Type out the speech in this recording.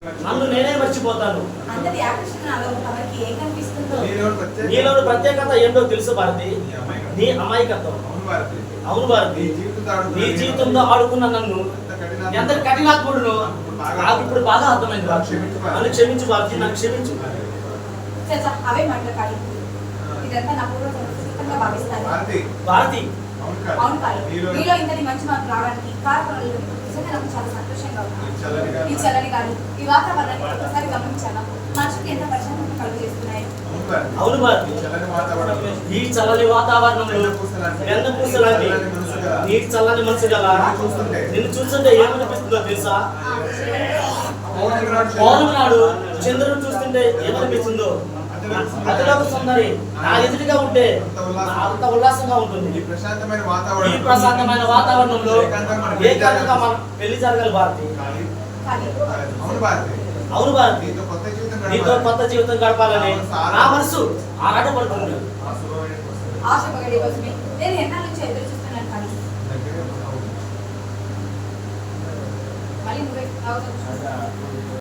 నన్ను నేనే మర్చిపోతాను. అందరి ఆకర్షణ నాలో తమకి ఏం కనిపిస్తుందో. నీలోని ప్రత్యేకత ఏంటో తెలుసు భారతి. నీ అమాయకత్వం. అవును భారతి. నీ జీవితంలో ఆడుకున్న నన్ను ఎంత కఠినాత్ముడును నాకు ఇప్పుడు బాగా అర్థమైంది భారతి. నన్ను క్షమించు భారతి, నన్ను క్షమించు. అవే మాటలు కాదు, ఇదంతా నా పూర్వ సంస్కృతంగా భావిస్తాను భారతి. అవును కాదు, మీలో ఇంతటి మంచి మార్పు రావడానికి కారణం నిజంగా నాకు చాలా సంతోషంగా ఉంది. ఈ చల్లని గాలి, ఈ వాతావరణాన్ని ఒకసారి గమనించాను. మనుషులకు ఎంత ప్రశాంతత కలుగు చేస్తున్నాయి. అవును భారతి. ఈ చల్లని వాతావరణంలో వెన్నపూసలాంటి నీ చల్లని మనసు గల నిన్ను చూస్తుంటే ఏమనిపిస్తుందో తెలుసా? పౌర్ణమి నాడు చంద్రుడు చూస్తుంటే ఏమనిపిస్తుందో అతిలోక సుందరి నా ఎదురుగా ఉంటే అంత ఉల్లాసంగా ఉంటుంది. ఈ ప్రశాంతమైన వాతావరణంలో ఏకాంతంగా మనం పెళ్లి జరగాలి భారతి. అవును భారతి. నీతో కొత్త జీవితం గడపాలని నా మనసు ఆరాటపడుతుంది. ఆశపడే కోసమే నేను ఎన్నాళ్ళ నుంచి ఎదురు చూస్తున్నాను. కానీ మళ్ళీ నువ్వే